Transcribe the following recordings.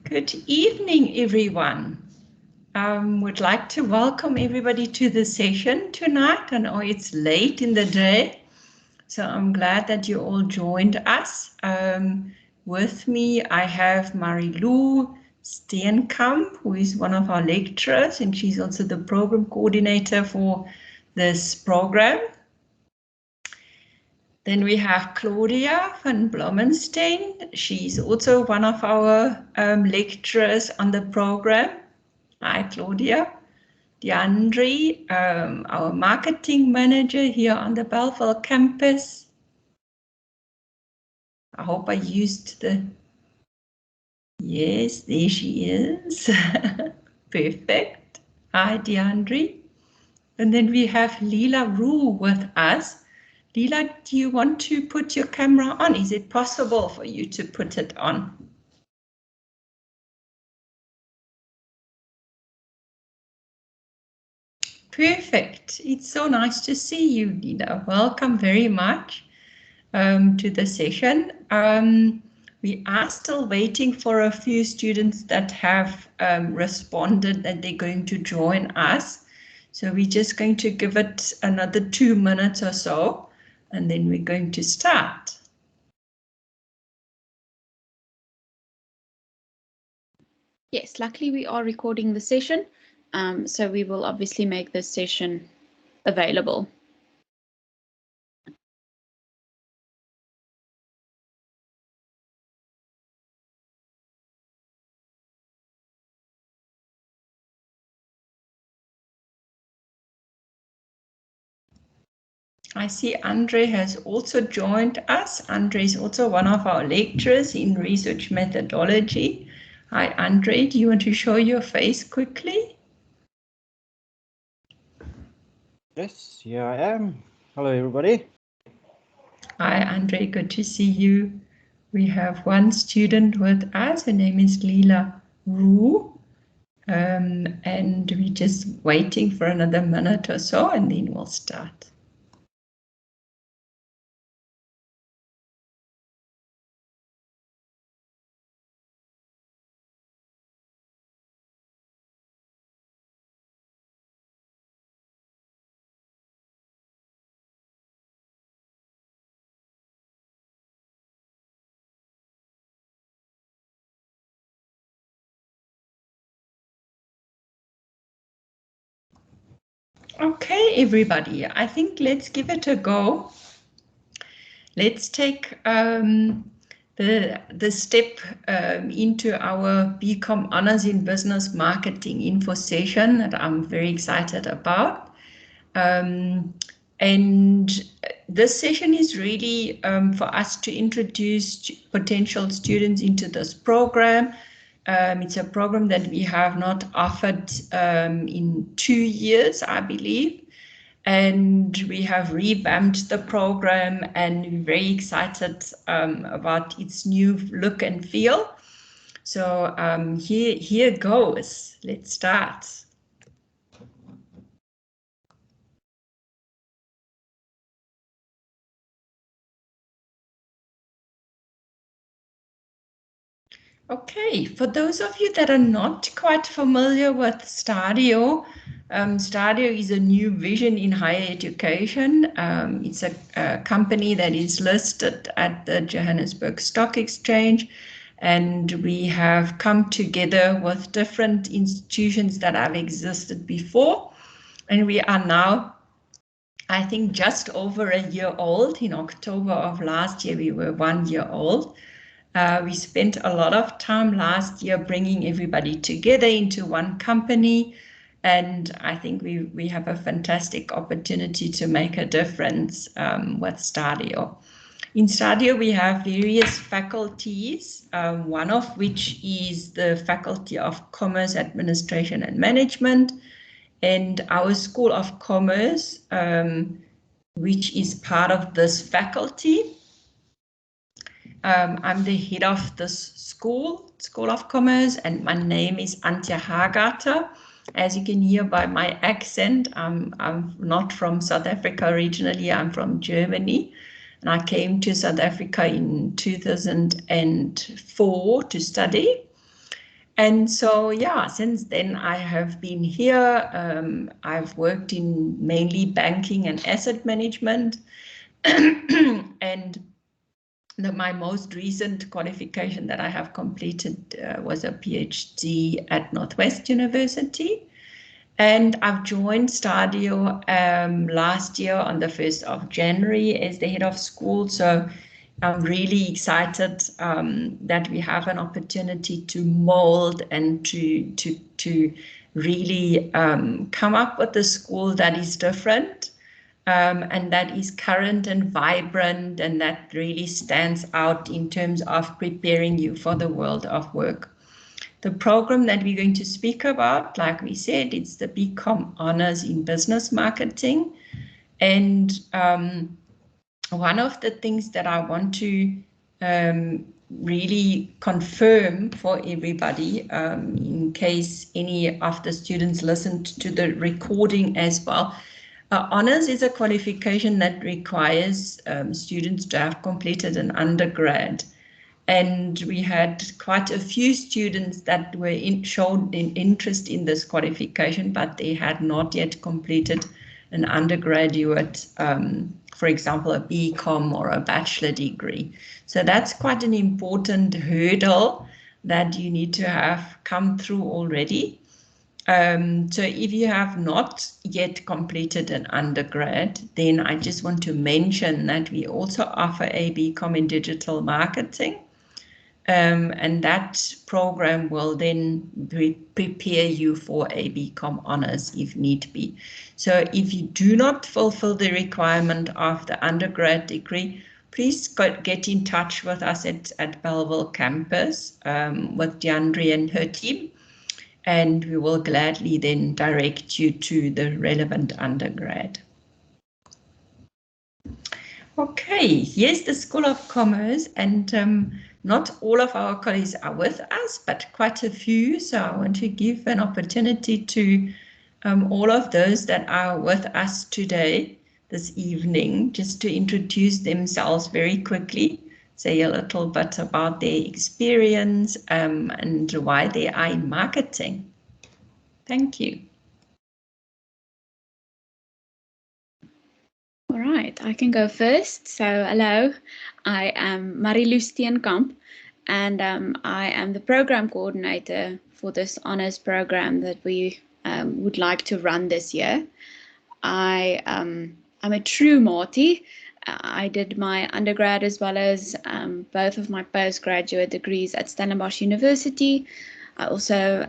Good evening, everyone. Would like to welcome everybody to the session tonight. I know it's late in the day, so I'm glad that you all joined us. With me, I have Marilou Steenkamp, who is one of our lecturers, and she's also the program coordinator for this program. Then we have Claudia van Blomenstein. She's also one of our lecturers on the program. Hi, Claudia. DeAndre, our marketing manager here on the Belleville campus. I hope I used the... Yes, there she is. Perfect. Hi, DeAndre. And then we have Leela Roo with us. Leela, do you want to put your camera on? Is it possible for you to put it on? Perfect. It's so nice to see you, Leela. Welcome very much to the session. We are still waiting for a few students that have responded that they're going to join us. So we're just going to give it another 2 minutes or so, and then we're going to start. Yes, luckily we are recording the session, so we will obviously make this session available. I see Andre has also joined us. Andre is also one of our lecturers in research methodology. Hi, Andre, do you want to show your face quickly? Yes, here I am. Hello, everybody. Hi, Andre, good to see you. We have one student with us. Her name is Leela Roo. And we're just waiting for another minute or so, and then we'll start. Okay, everybody, I think let's give it a go. Let's take the step into our BCom Honors in Business Marketing info session that I'm very excited about. And this session is really for us to introduce potential students into this program. It's a program that we have not offered in 2 years, I believe. And we have revamped the program, and we're very excited about its new look and feel. So here goes. Let's start. Okay, for those of you that are not quite familiar with STADIO, STADIO is a new vision in higher education. It's a company that is listed at the Johannesburg Stock Exchange, and we have come together with different institutions that have existed before, and we are now, I think, just over a year old. In October of last year, we were 1 year old. We spent a lot of time last year bringing everybody together into one company, and I think we have a fantastic opportunity to make a difference with STADIO. In STADIO, we have various faculties, one of which is the Faculty of Commerce, Administration and Management, and our School of Commerce, which is part of this faculty. I'm the head of this School of Commerce, and my name is Antje Hagata. As you can hear by my accent, I'm not from South Africa originally, I'm from Germany. And I came to South Africa in 2004 to study. And so, yeah, since then I have been here. I've worked in mainly banking and asset management. And my most recent qualification that I have completed was a PhD at Northwest University. And I've joined STADIO last year on the 1st of January as the head of school. So I'm really excited that we have an opportunity to mold and to really come up with a school that is different and that is current and vibrant, and that really stands out in terms of preparing you for the world of work. The program that we're going to speak about, like we said, it's the BCom Honors in Business Marketing. And one of the things that I want to really confirm for everybody, in case any of the students listened to the recording as well, honors is a qualification that requires students to have completed an undergrad. And we had quite a few students that were showed an interest in this qualification, but they had not yet completed an undergraduate, for example, a BCom or a bachelor degree. So that's quite an important hurdle that you need to have come through already. So if you have not yet completed an undergrad, then I just want to mention that we also offer a BCom in digital marketing. And that program will then prepare you for a BCom honors if need be. So if you do not fulfill the requirement of the undergrad degree, please get in touch with us at Belleville campus with DeAndre and her team, and we will gladly then direct you to the relevant undergrad. Okay, yes, the School of Commerce, and not all of our colleagues are with us, but quite a few. So I want to give an opportunity to all of those that are with us today, this evening, just to introduce themselves very quickly, say a little bit about their experience and why they are in marketing. Thank you. All right, I can go first. So hello, I am Marie-Lou Steenkamp, and I am the program coordinator for this honors program that we would like to run this year. I'm a true Māori. I did my undergrad as well as both of my postgraduate degrees at Stellenbosch University. I also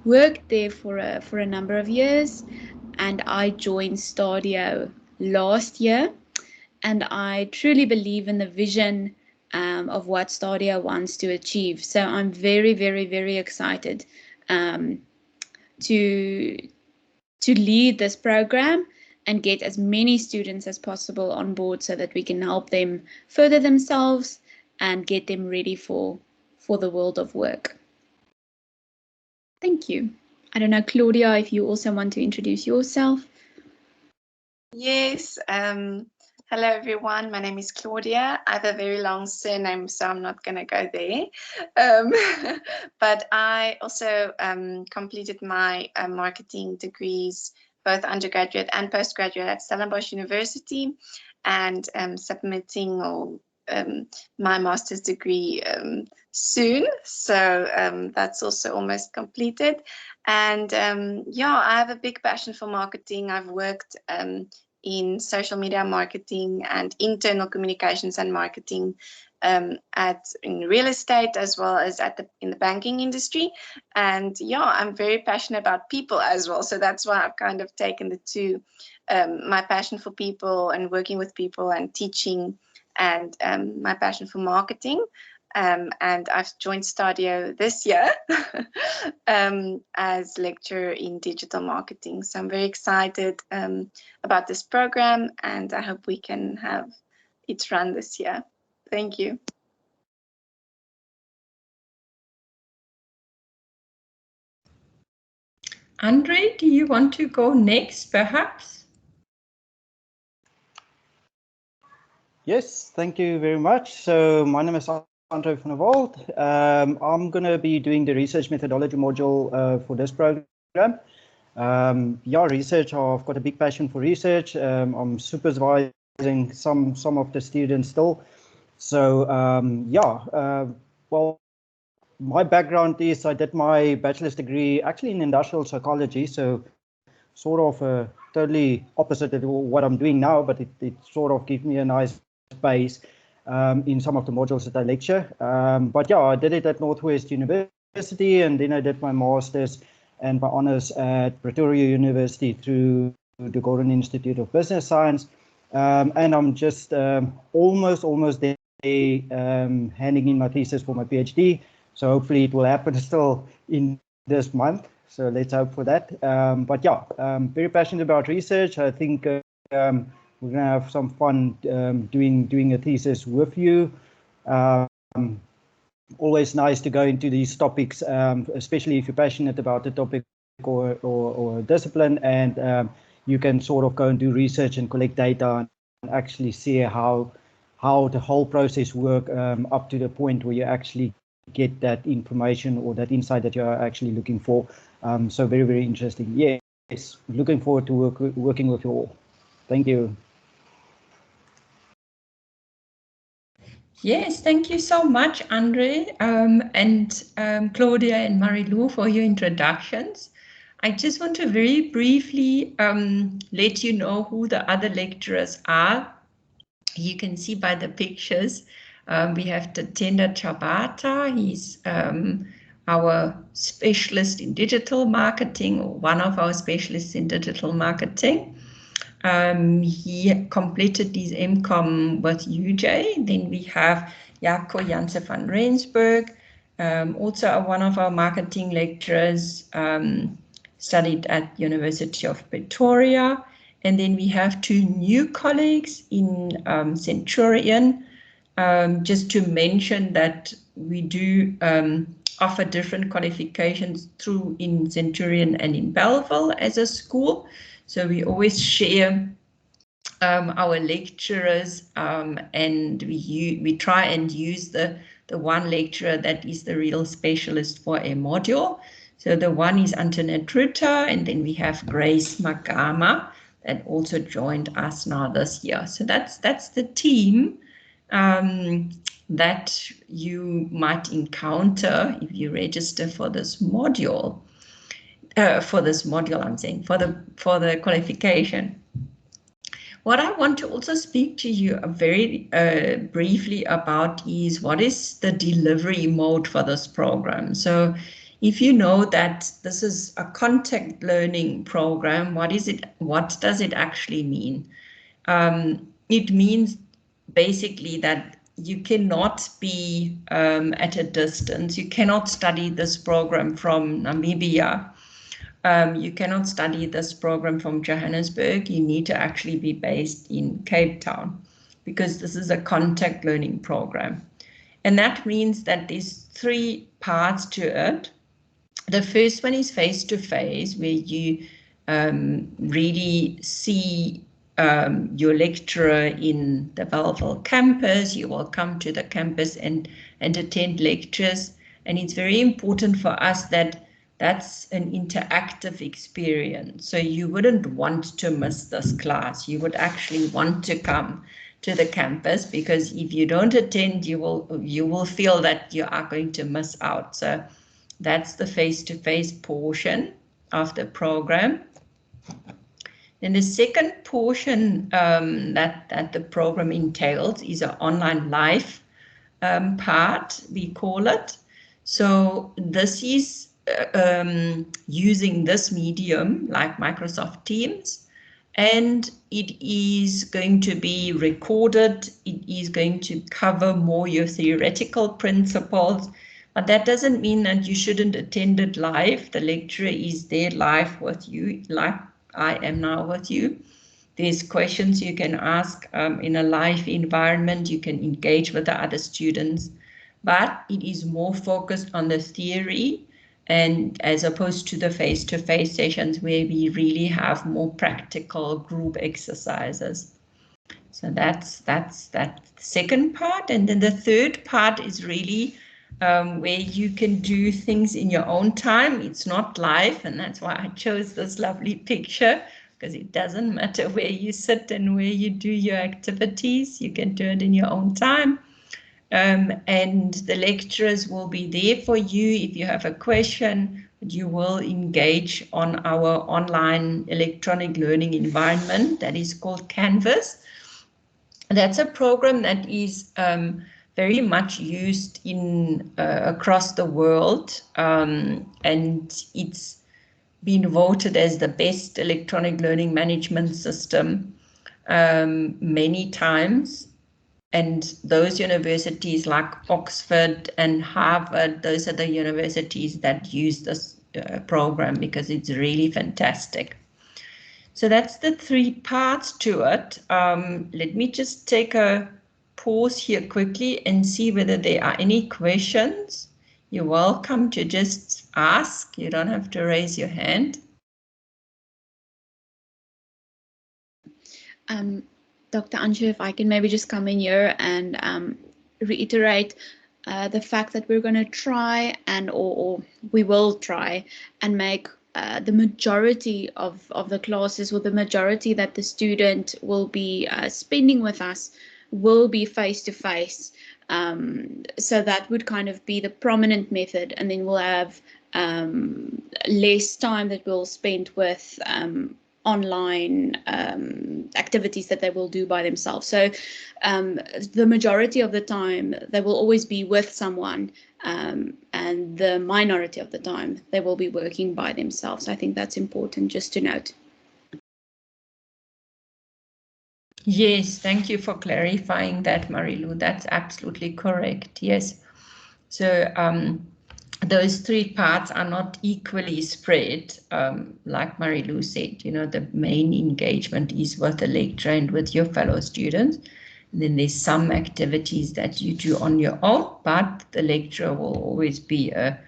worked there for a number of years, and I joined STADIO last year, and I truly believe in the vision of what STADIO wants to achieve. So I'm very, very, very excited to lead this program and get as many students as possible on board so that we can help them further themselves and get them ready for the world of work. Thank you. I don't know, Claudia, if you also want to introduce yourself. Yes. Hello, everyone. My name is Claudia. I have a very long surname, so I'm not going to go there. But I also completed my marketing degrees, both undergraduate and postgraduate, at Stellenbosch University, and submitting my master's degree soon. So that's also almost completed. And yeah, I have a big passion for marketing. I've worked in social media marketing and internal communications and marketing in real estate, as well as in the banking industry. And yeah, I'm very passionate about people as well. So that's why I've kind of taken the two, my passion for people and working with people and teaching, and my passion for marketing. And I've joined STADIO this year as lecturer in digital marketing. So I'm very excited about this program, and I hope we can have it run this year. Thank you. Andre, do you want to go next, perhaps? Yes, thank you very much. So my name is Andre van der Walt. I'm going to be doing the research methodology module for this program. Yeah, research, I've got a big passion for research. I'm supervising some of the students still. So yeah, well, my background is I did my bachelor's degree actually in industrial psychology, so sort of totally opposite of what I'm doing now, but it sort of gives me a nice base in some of the modules that I lecture. But yeah, I did it at Northwest University, and then I did my master's and my honors at Pretoria University through the Gordon Institute of Business Science. And I'm just almost there handing in my thesis for my PhD. So hopefully it will happen still in this month. So let's hope for that. But yeah, very passionate about research. I think we're going to have some fun doing a thesis with you. Always nice to go into these topics, especially if you're passionate about the topic or discipline, and you can sort of go and do research and collect data and actually see how the whole process works up to the point where you actually get that information or that insight that you're actually looking for. So very, very interesting. Yes, looking forward to working with you all. Thank you. Yes, thank you so much, Andre, and Claudia and Marie-Lou for your introductions. I just want to very briefly let you know who the other lecturers are. You can see by the pictures, we have Tatenda Chabata. He's our specialist in digital marketing, or one of our specialists in digital marketing. He completed his MCOM with UJ. Then we have Jaco Janse van Rensburg, also one of our marketing lecturers, studied at University of Pretoria. And then we have two new colleagues in Centurion. Just to mention that we do offer different qualifications through in Centurion and in Bellville as a school. So we always share our lecturers, and we try and use the one lecturer that is the real specialist for a module. So the one is Antoinette Rutter, and then we have Grace Magama that also joined us now this year. So that's the team that you might encounter if you register for this module. I'm saying, for the qualification. What I want to also speak to you very briefly about is what is the delivery mode for this program. So if you know that this is a contact learning program, what does it actually mean? It means basically that you cannot be at a distance. You cannot study this program from Namibia. You cannot study this program from Johannesburg. You need to actually be based in Cape Town because this is a contact learning program. And that means that there's three parts to it. The first one is face-to-face, where you really see your lecturer in the Bellville campus. You will come to the campus and attend lectures. And it's very important for us that that's an interactive experience. So you wouldn't want to miss this class. You would actually want to come to the campus, because if you don't attend, you will feel that you are going to miss out. So that's the face-to-face portion of the program. And the second portion that the program entails is an online live part, we call it. So this is using this medium like Microsoft Teams, and it is going to be recorded. It is going to cover more your theoretical principles, but that doesn't mean that you shouldn't attend it live. The lecturer is there live with you, like I am now with you. There's questions you can ask in a live environment. You can engage with the other students, but it is more focused on the theory, and as opposed to the face-to-face sessions where we really have more practical group exercises. So that's that second part. And then the third part is really where you can do things in your own time. It's not live, and that's why I chose this lovely picture, because it doesn't matter where you sit and where you do your activities. You can do it in your own time. And the lecturers will be there for you if you have a question. You will engage on our online electronic learning environment that is called Canvas. That's a program that is very much used in across the world, and it's been voted as the best electronic learning management system many times. And those universities like Oxford and Harvard, those are the universities that use this program because it's really fantastic. So that's the three parts to it. Let me just take a pause here quickly and see whether there are any questions. You're welcome to just ask. You don't have to raise your hand. Dr. Anshu, if I can maybe just come in here and reiterate the fact that we're going to try or we will try and make the majority of the classes, or the majority that the student will be spending with us, will be face-to-face. So that would kind of be the prominent method, and then we'll have less time that we'll spend with online activities that they will do by themselves. So the majority of the time they will always be with someone, and the minority of the time they will be working by themselves. I think that's important just to note. Yes, thank you for clarifying that, Marilu. That's absolutely correct. Yes. So those three parts are not equally spread. Like Marilu said, you know, the main engagement is with the lecturer and with your fellow students. And then there's some activities that you do on your own, but the lecturer will always be a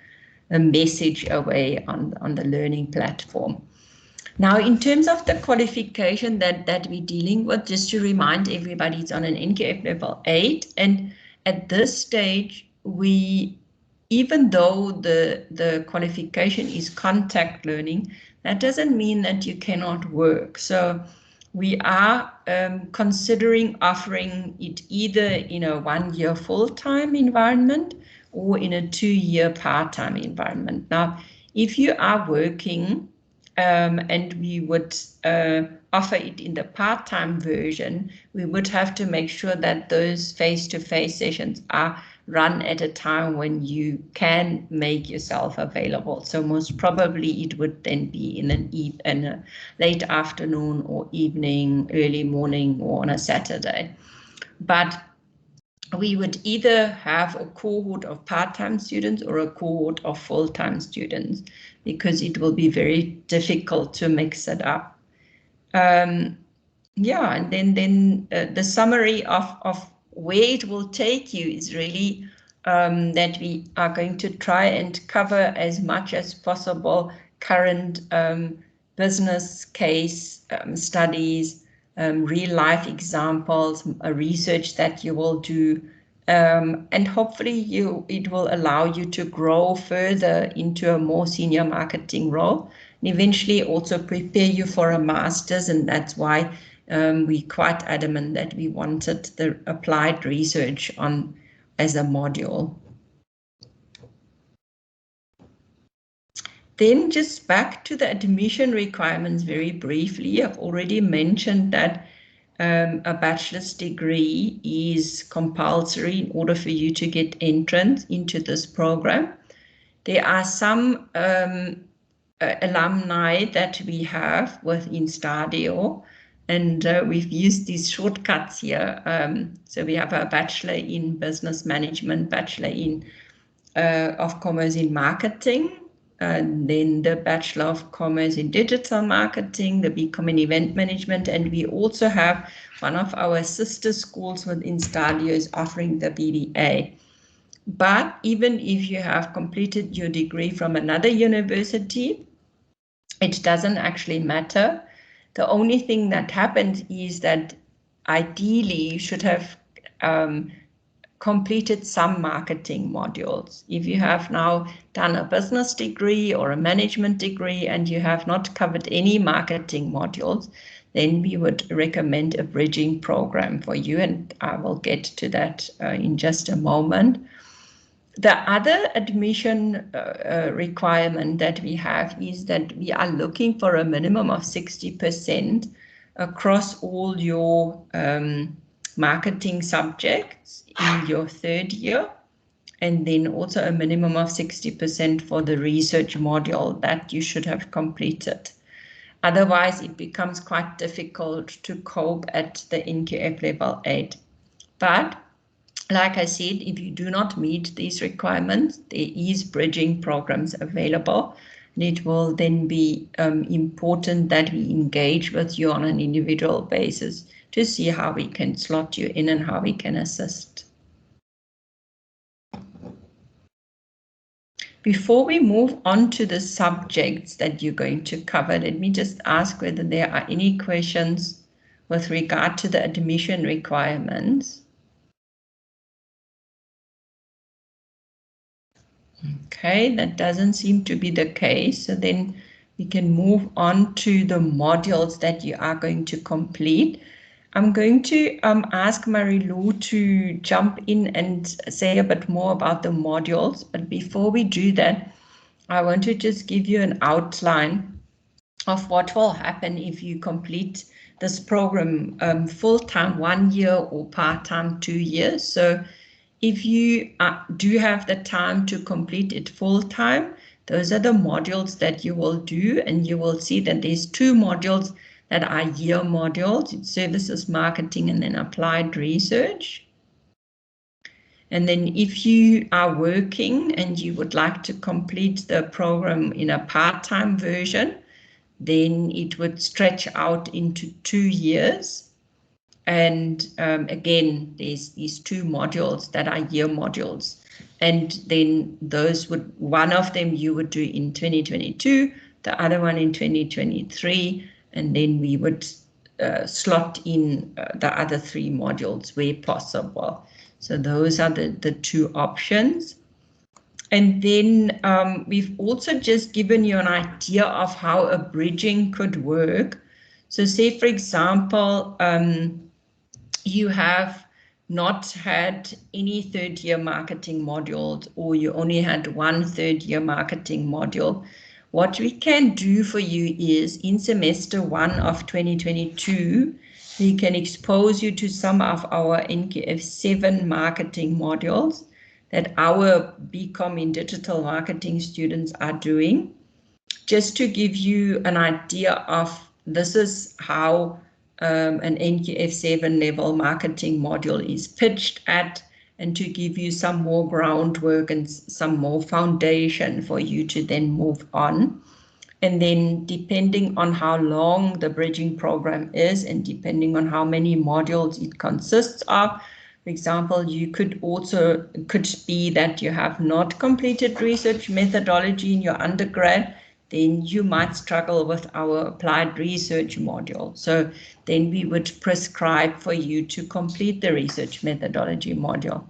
message away on the learning platform. Now, in terms of the qualification that we're dealing with, just to remind everybody, it's on an NQF level 8. And at this stage, even though the qualification is contact learning, that doesn't mean that you cannot work. So we are considering offering it either in a 1-year full-time environment or in a 2-year part-time environment. Now, if you are working, and we would offer it in the part-time version, we would have to make sure that those face-to-face sessions are run at a time when you can make yourself available. So most probably it would then be in a late afternoon or evening, early morning, or on a Saturday. But we would either have a cohort of part-time students or a cohort of full-time students, because it will be very difficult to mix it up. Yeah, and then the summary of where it will take you is really that we are going to try and cover as much as possible current business case studies, real life examples, research that you will do, and hopefully it will allow you to grow further into a more senior marketing role, and eventually also prepare you for a master's. And that's why we're quite adamant that we wanted the applied research on as a module. Then just back to the admission requirements very briefly. I've already mentioned that a bachelor's degree is compulsory in order for you to get entrance into this program. There are some alumni that we have within STADIO, and we've used these shortcuts here. So we have a Bachelor in Business Management, Bachelor in of Commerce in Marketing, and then the Bachelor of Commerce in Digital Marketing, the BCom in Event Management, and we also have one of our sister schools within STADIO is offering the BBA. But even if you have completed your degree from another university, it doesn't actually matter. The only thing that happens is that ideally you should have completed some marketing modules. If you have now done a business degree or a management degree and you have not covered any marketing modules, then we would recommend a bridging program for you, and I will get to that in just a moment. The other admission requirement that we have is that we are looking for a minimum of 60% across all your marketing subjects in your third year, and then also a minimum of 60% for the research module that you should have completed. Otherwise, it becomes quite difficult to cope at the NQF level 8. But like I said, if you do not meet these requirements, there is bridging programs available. And it will then be important that we engage with you on an individual basis to see how we can slot you in and how we can assist. Before we move on to the subjects that you're going to cover, let me just ask whether there are any questions with regard to the admission requirements. Okay, that doesn't seem to be the case. So then we can move on to the modules that you are going to complete. I'm going to ask Marie-Lou to jump in and say a bit more about the modules. But before we do that, I want to just give you an outline of what will happen if you complete this program full-time 1 year or part-time 2 years. So if you do have the time to complete it full-time, those are the modules that you will do, and you will see that there's 2 modules that are year modules. It's services, marketing, and then applied research. And then if you are working and you would like to complete the program in a part-time version, then it would stretch out into 2 years. And again, there's these 2 modules that are year modules. And then those would, one of them you would do in 2022, the other one in 2023, and then we would slot in the other 3 modules where possible. So those are the 2 options. And then we've also just given you an idea of how a bridging could work. So say, for example, you have not had any 3rd year marketing modules, or you only had 1 3rd year marketing module. What we can do for you is in semester 1 of 2022, we can expose you to some of our NQF 7 marketing modules that our BCom in digital marketing students are doing, just to give you an idea of this is how an NQF 7 level marketing module is pitched at, and to give you some more groundwork and some more foundation for you to then move on. And then depending on how long the bridging program is and depending on how many modules it consists of, for example, you could be that you have not completed research methodology in your undergrad, then you might struggle with our applied research module. So then we would prescribe for you to complete the research methodology module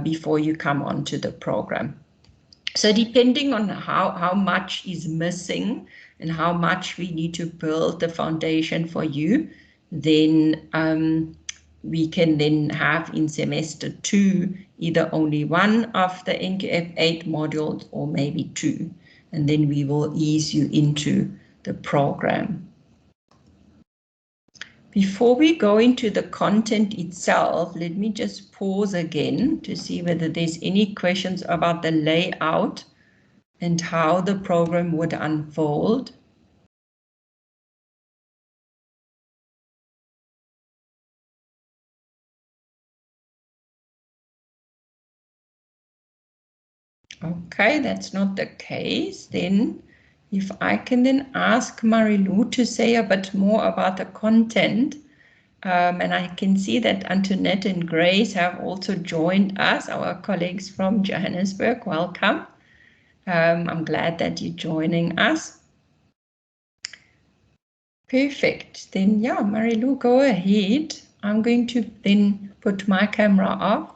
before you come onto the program. So depending on how much is missing and how much we need to build the foundation for you, then we can then have in semester 2 either only 1 of the NQF 8 modules or maybe 2. And then we will ease you into the program. Before we go into the content itself, let me just pause again to see whether there's any questions about the layout and how the program would unfold. Okay, that's not the case. Then if I can then ask Marie-Lou to say a bit more about the content. And I can see that Antoinette and Grace have also joined us, our colleagues from Johannesburg. Welcome. I'm glad that you're joining us. Perfect. Then, yeah, Marilu, go ahead. I'm going to then put my camera off.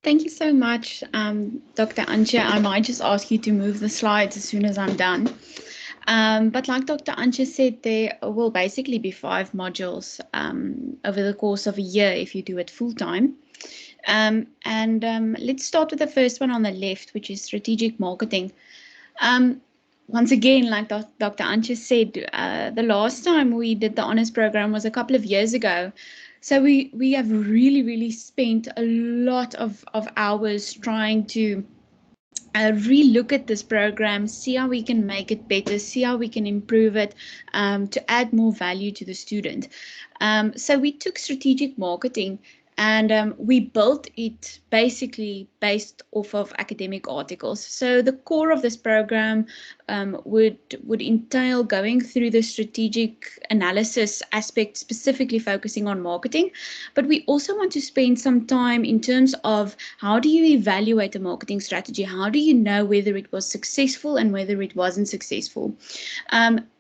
Thank you so much, Dr. Antje. I might just ask you to move the slides as soon as I'm done. But like Dr. Antje said, there will basically be 5 modules over the course of a year if you do it full time. Let's start with the first one on the left, which is strategic marketing. Once again, like Dr. Antje said, the last time we did the honours program was a couple of years ago. So we have really spent a lot of hours trying to relook at this program, see how we can make it better, see how we can improve it to add more value to the student. So we took strategic marketing and we built it basically based off of academic articles. So the core of this program would entail going through the strategic analysis aspect, specifically focusing on marketing. But we also want to spend some time in terms of how do you evaluate a marketing strategy? How do you know whether it was successful and whether it wasn't successful?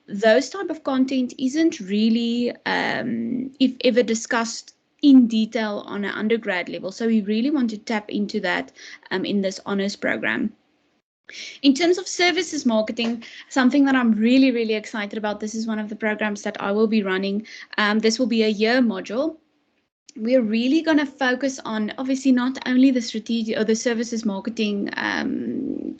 Those type of content isn't really, if ever, discussed in detail on an undergrad level. So we really want to tap into that in this honours program. In terms of services marketing, something that I'm really excited about, this is one of the programs that I will be running. This will be a year module. We're really going to focus on, obviously, not only the strategic or the services marketing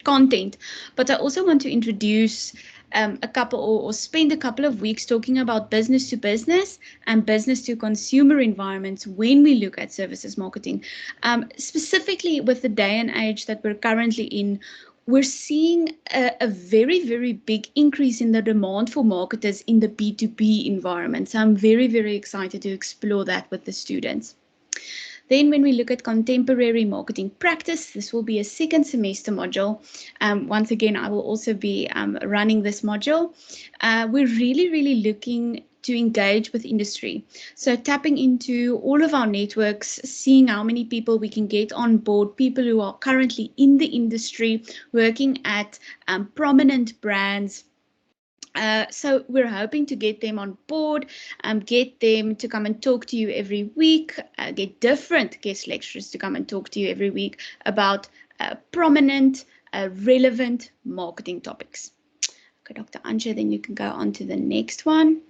content, but I also want to introduce a couple or spend a couple of weeks talking about business to business and business to consumer environments when we look at services marketing. Specifically with the day and age that we're currently in, we're seeing a very big increase in the demand for marketers in the B2B environment. So I'm very excited to explore that with the students. Then when we look at contemporary marketing practice, this will be a second semester module. Once again, I will also be running this module. We're really looking to engage with industry. So tapping into all of our networks, seeing how many people we can get on board, people who are currently in the industry, working at prominent brands. So we're hoping to get them on board, get them to come and talk to you every week, get different guest lecturers to come and talk to you every week about prominent, relevant marketing topics. Okay, Dr. Antje, then you can go on to the next one.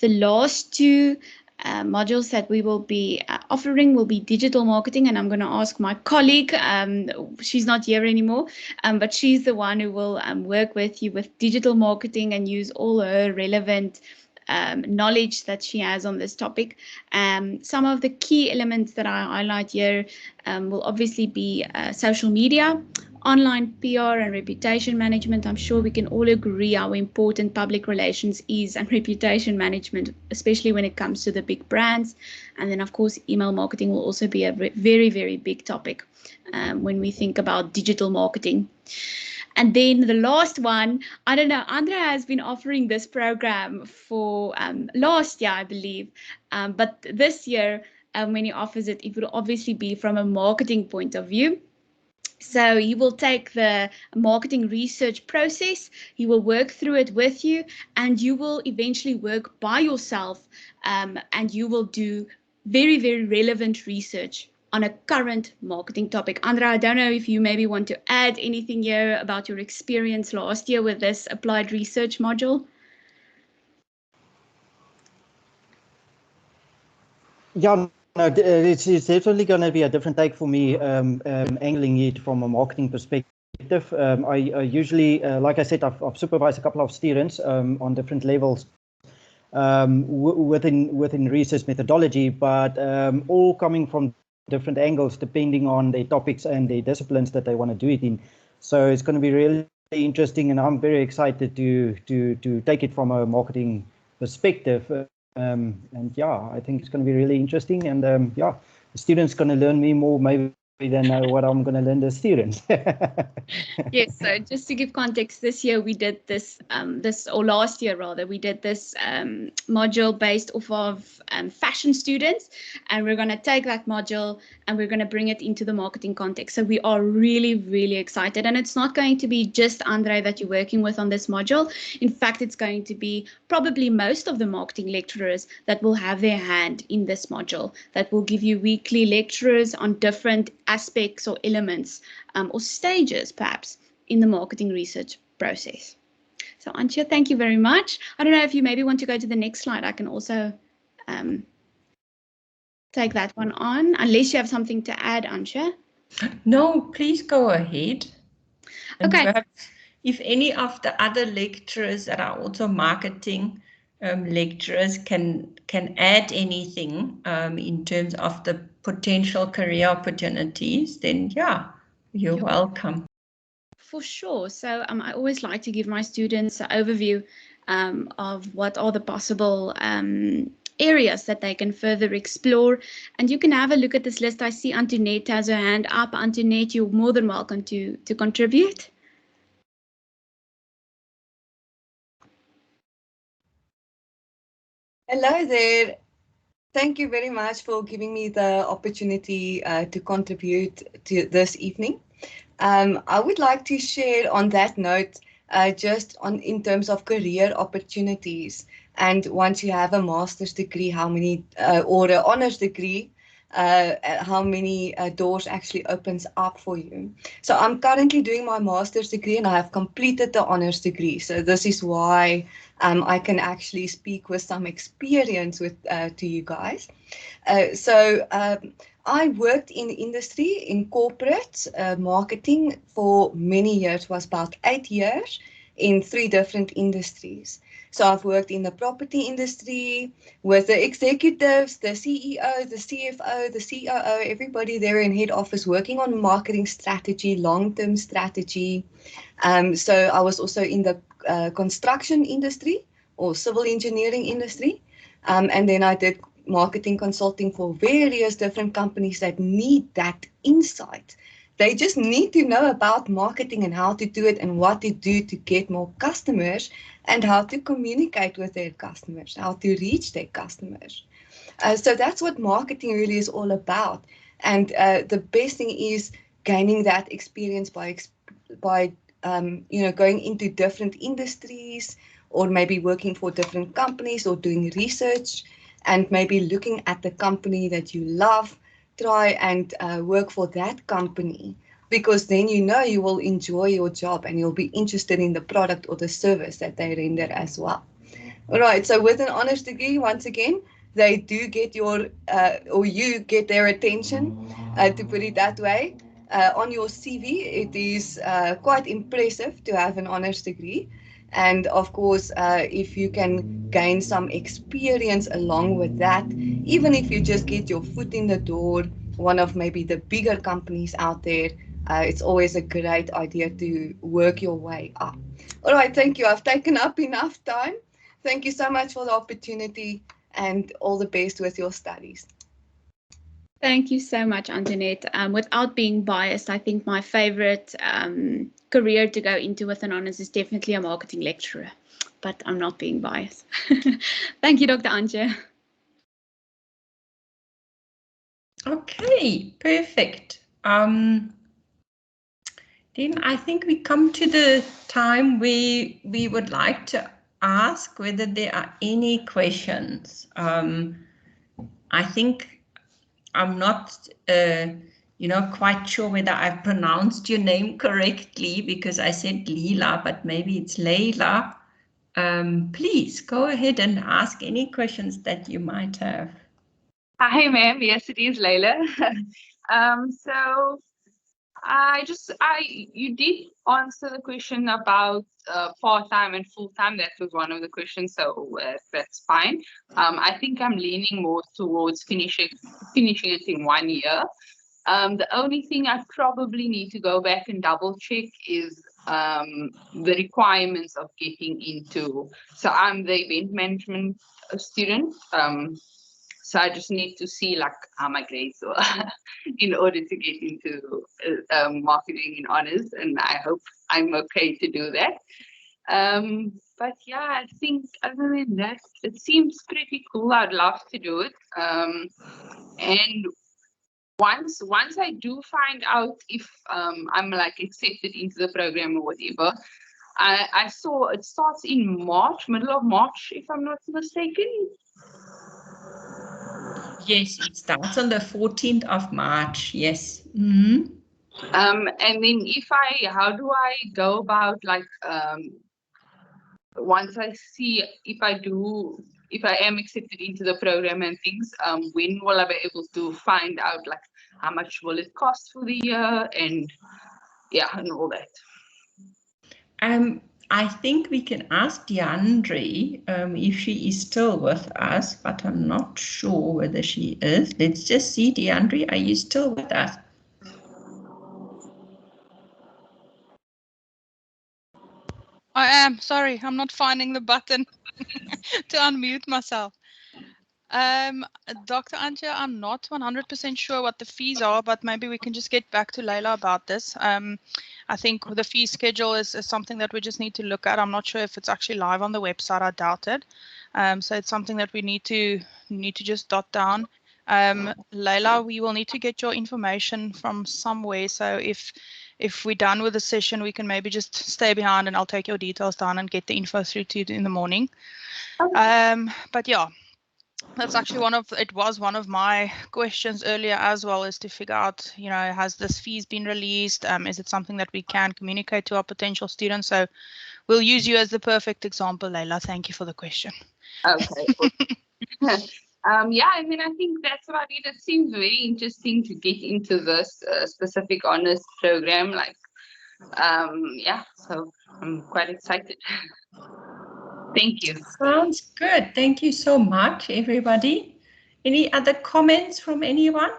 The last 2 modules that we will be offering will be digital marketing, and I'm going to ask my colleague, she's not here anymore, but she's the one who will work with you with digital marketing and use all her relevant knowledge that she has on this topic. Some of the key elements that I highlight here will obviously be social media, online PR and reputation management. I'm sure we can all agree how important public relations is and reputation management, especially when it comes to the big brands. And then, of course, email marketing will also be a very big topic when we think about digital marketing. And then the last one, I don't know, Andrea has been offering this program for last year, I believe. But this year, when he offers it, it will obviously be from a marketing point of view. So he will take the marketing research process, he will work through it with you, and you will eventually work by yourself and you will do very relevant research on a current marketing topic. Andrea, I don't know if you maybe want to add anything here about your experience last year with this applied research module. Yeah. No, it's definitely going to be a different take for me, angling it from a marketing perspective. I usually, like I said, I've supervised a couple of students on different levels within research methodology, but all coming from different angles depending on their topics and the disciplines that they want to do it in. So it's going to be really interesting, and I'm very excited to take it from a marketing perspective. And yeah, I think it's going to be really interesting, and yeah, the students going to learn me more maybe don't know what I'm going to learn the students. Yes, so just to give context, this year we did this, or last year rather, we did this module based off of fashion students, and we're going to take that module and we're going to bring it into the marketing context. So we are really, really excited, and it's not going to be just Andre that you're working with on this module. In fact, it's going to be probably most of the marketing lecturers that will have their hand in this module, that will give you weekly lectures on different aspects or elements or stages, perhaps, in the marketing research process. So, Antje, thank you very much. I don't know if you maybe want to go to the next slide. I can also take that one on, unless you have something to add, Antje. No, please go ahead. And okay. Perhaps if any of the other lecturers that are also marketing lecturers can add anything in terms of the potential career opportunities, then yeah, you're welcome. For sure. So I always like to give my students an overview of what are the possible areas that they can further explore. And you can have a look at this list. I see Antoinette has her hand up. Antoinette, you're more than welcome to contribute. Hello there. Thank you very much for giving me the opportunity to contribute to this evening. I would like to share on that note, just in terms of career opportunities. And once you have a master's degree, how many, or an honors degree, how many doors actually opens up for you. So I'm currently doing my master's degree and I have completed the honors degree. So this is why I can actually speak with some experience with to you guys. I worked in industry, in corporate marketing for many years, was about 8 years in 3 different industries. So I've worked in the property industry with the executives, the CEO, the CFO, the COO, everybody there in head office working on marketing strategy, long-term strategy. So I was also in the construction industry or civil engineering industry. And then I did marketing consulting for various different companies that need that insight. They just need to know about marketing and how to do it and what to do to get more customers and how to communicate with their customers, how to reach their customers. So that's what marketing really is all about. And the best thing is gaining that experience by going into different industries or maybe working for different companies or doing research and maybe looking at the company that you love, try and work for that company, because then you know you will enjoy your job and you'll be interested in the product or the service that they render as well. All right, so with an honors degree, once again, they do get your, or you get their attention, to put it that way. On your CV, it is quite impressive to have an honors degree. And of course, if you can gain some experience along with that, even if you just get your foot in the door, one of maybe the bigger companies out there, it's always a great idea to work your way up. All right, thank you. I've taken up enough time. Thank you so much for the opportunity and all the best with your studies. Thank you so much, Antoinette. Without being biased, I think my favorite career to go into with an honors is definitely a marketing lecturer, but I'm not being biased. Thank you, Dr. Antje. Okay, perfect. Then I think we come to the time where we would like to ask whether there are any questions. I think I'm not, quite sure whether I've pronounced your name correctly because I said Leela, but maybe it's Leila. Please go ahead and ask any questions that you might have. Hi, ma'am. Yes, it is Leila. So you did answer the question about part-time and full-time. That was one of the questions, so that's fine. I think I'm leaning more towards finishing it in 1 year. The only thing I probably need to go back and double check is the requirements of getting into. So I'm the event management student. So I just need to see like how my grades were in order to get into marketing in honors, and I hope I'm okay to do that. But yeah, I think other than that, it seems pretty cool. I'd love to do it. And once I do find out if I'm like accepted into the program or whatever, I saw it starts in March, middle of March, if I'm not mistaken. Yes, it starts on the 14th of March. Yes. And then how do I go about like once I see if I am accepted into the program and things, when will I be able to find out like how much will it cost for the year and all that? I think we can ask DeAndre if she is still with us, but I'm not sure whether she is. Let's just see, DeAndre, are you still with us? I am. Sorry, I'm not finding the button to unmute myself. Dr. Anja, I'm not 100% sure what the fees are, but maybe we can just get back to Leila about this. I think the fee schedule is something that we just need to look at. I'm not sure if it's actually live on the website. I doubt it. So it's something that we need to just dot down. Leila, we will need to get your information from somewhere. So if we're done with the session, we can maybe just stay behind and I'll take your details down and get the info through to you in the morning. But yeah. That's actually one of my questions earlier as well, is to figure out, has this fees been released? Is it something that we can communicate to our potential students? So we'll use you as the perfect example, Leila. Thank you for the question. Okay. I mean, I think that's about it. It seems very interesting to get into this specific honors program. Like, so I'm quite excited. Thank you. Sounds good. Thank you so much, everybody. Any other comments from anyone?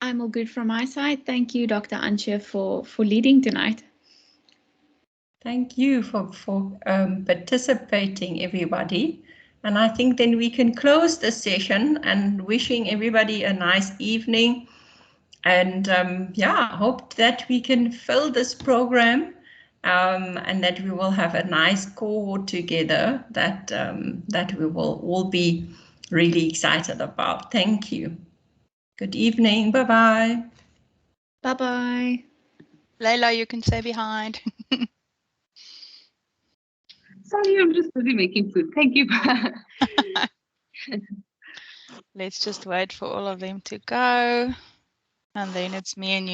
I'm all good from my side. Thank you, Dr. Anja, for leading tonight. Thank you for participating, everybody. And I think then we can close the session and wishing everybody a nice evening. And hope that we can fill this program and that we will have a nice cohort together that we will all be really excited about. Thank you. Good evening. Bye-bye. Bye-bye. Leila, you can stay behind. Sorry, I'm just busy making food. Thank you. Let's just wait for all of them to go. And then it's me and you.